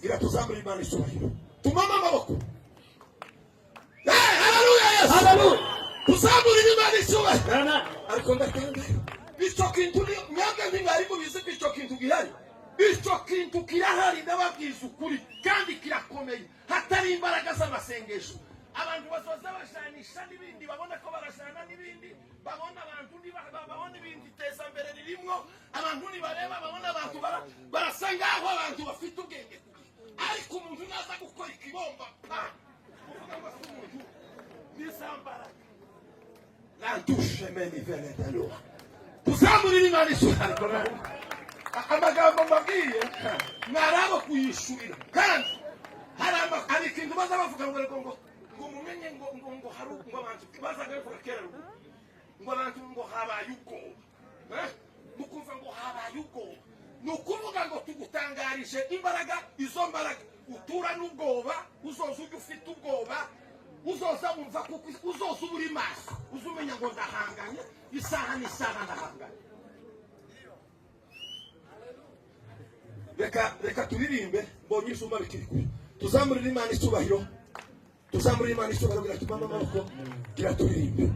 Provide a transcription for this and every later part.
gira tuzamure Imana icyubahiro. Tumama amaboko. Haleluya Yesu. Haleluya. Tuzamure Imana icyubahiro. Amen. Ariko ndakanga bicho kintu myaka ndingari mubize bicho kintu gihari. Bicho kintu kirahari ndababwiza ukuri kandi kirakomeye. Hatari imbaraga z'amasengesho. Abantu basoza bashanisha n'ibindi babona ko barashana n'ibindi babona abantu babona ibindi teza mbere ririmo abantu nibareba babona abantu barasanga aho abantu bafite ubwenge ariko umuntu naza gukora ikibomba nisambara la douche meni venetalo tuzamurira Imana icyubahiro. Amagambo mbabwiye narabo kuyishurira kandi hari ikintu baza bavuga ngo mumenye ngo haru ngo abantu bazaga ko kera ngo abantu ngo habaye uko mukumva ngo habaye uko nukuvuga ngo tugutangarije imbaraga izo mbaraga utura n'ubwoba uzoza ufite ubwoba uzoza wumva kuko uzoza uri maso uzumenya ngo ndahanganye isaha n'isaha ndahanganye. Reka turirimbe mbonye isumba bikiri kure tuzamurira Imana icyubahiro. Tuzamurira Imana icyubahiro gira tumama amaboko gira turirimbe.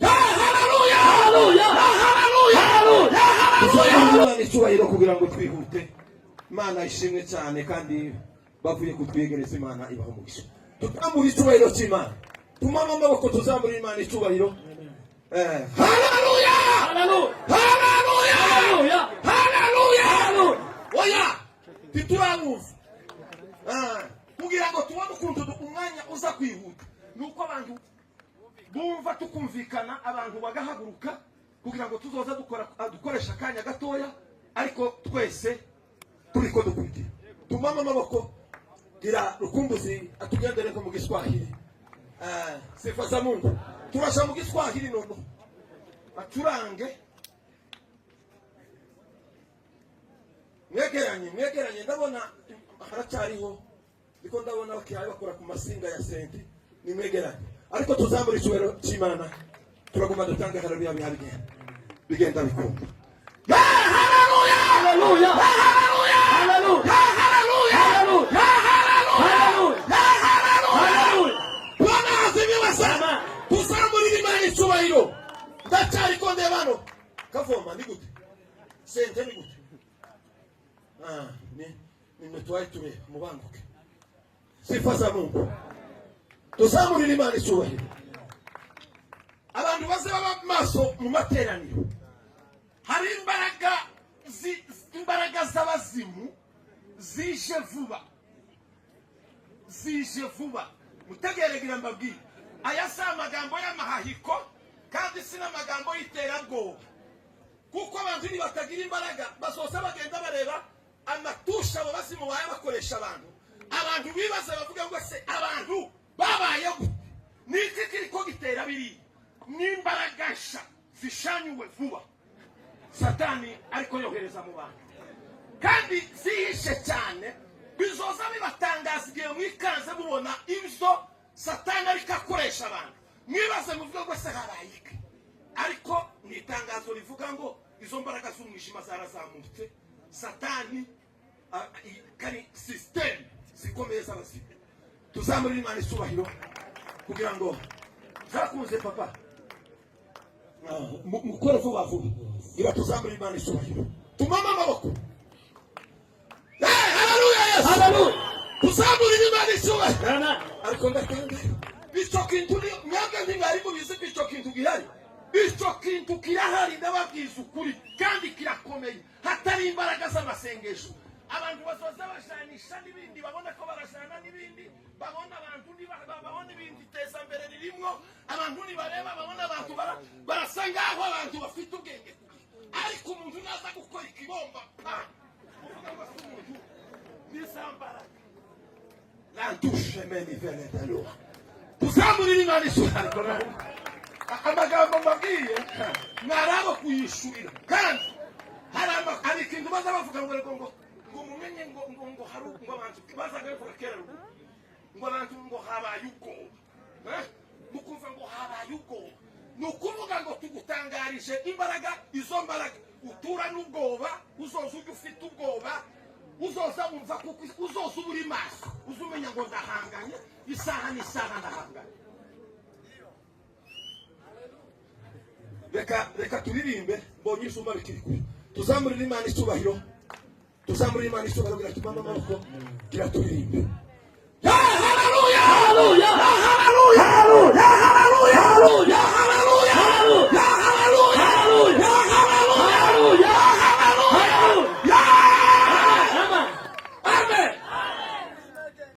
Haleluya haleluya haleluya haleluya. Tuzamurira Imana icyubahiro kugira ngo twihute. Imana ishimwe cyane kandi bavuye kutwegereza Imana ibaho umugisha. Tuzamurira icyubahiro cy'Imana. Tumama amaboko tuzamurira Imana icyubahiro. Haleluya haleluya haleluya haleluya haleluya. Oya tituramuva kugira ngo tubone ukuntu umwanya uza kwihuta nuko abantu bumva tukumvikana abantu bagahaguruka kugira ngo tuzoza dukoresha akanya gatoya ariko twese turiko dukurikira. Tumama amaboko gira rukumbuzi atugendere ko mu Giswahili. Sifa za Mungu turasha mu Giswahili nono acurange mwegeranye ndabona haracyariho niko ndabona bakihaye bakora ku masinga ya senti ni mwegeranye ariko tuzamura icyubahiro cy'Imana turaguma dutanga haleluya bigenda bikumva. Haleluya haleluya haleluya haleluya haleluya haleluya. Bwana asifiwe sana. Tuzamura Imana icyubahiro ndacyari ko ndebano kavoma ni gute sente ni gute ni metwaye ture mubanguke. Sifa za Mungu. Tuzamurira Imana icyubahiro. Abantu baze baba maso mu materaniro. Hari imbaraga z'abazimu zije vuba. Mutegeregira mbabwira. Aya si amagambo y'amahahiko kandi si n'amagambo y'iterabwoba. Kuko abantu batagira imbaraga basoza bagenda bareba amatusha abo bazimu baye bakoresha abantu bibaza bavuga ngo se abantu babaye gute niki kiriko gitera biri n'imbaraga sha zishanyuwe vuba Satani ariko yohereza mu bantu kandi zihishe cyane bizoza bibatangaza igihe mwikanze mubona ibyo Satani ariko akoresha abantu mwibaze muvuga ngo se habaye iki ariko ni itangazo rivuga ngo izo mbaraga z'umwijima zarazamutse Satani kari system zikomeye z'abasivile. Tuzamurira Imana icyubahiro kugira ngo zakunze papa mukore vuba gira tuzamurira Imana icyubahiro. Tumama amaboko. Haleluya Yesu haleluya. Tuzamurira Imana icyubahiro. Ariko ndakanga bicho kintu myaka ndingari mubize bicho kintu gihari. Bicho kintu kirahari ndababwiza ukuri kandi kirakomeye. Hatari imbaraga z'amasengesho. Abantu basoza bashanisha n'ibindi babona ko barashana n'ibindi babona abantu babona ibindi teza mbere ririmo abantu nibareba babona abantu barasanga aho abantu bafite ubwenge ariko umuntu naza gukora ikibomba nisambara la douche meni venetalo tuzamurira Imana icyubahiro. Amagambo mbabwiye narabo kuyishurira kandi hari ikintu baza bavuga ngo mumenye ngo haru ngo abantu bazaga ko kera ngo abantu ngo habaye uko mukumva ngo habaye uko nukuvuga ngo tugutangarije imbaraga izo mbaraga utura n'ubwoba uzoza ufite ubwoba uzoza wumva kuko uzoza uri maso uzumenya ngo ndahanganye isaha n'isaha ndahanganye. Reka turirimbe mbonye isumba bikiri kure. Tuzamurira Imana icyubahiro. Tuzamurira Imana icyubahiro kugira tumame amaboko kugira turirimbe. Ya haleluya haleluya haleluya haleluya haleluya.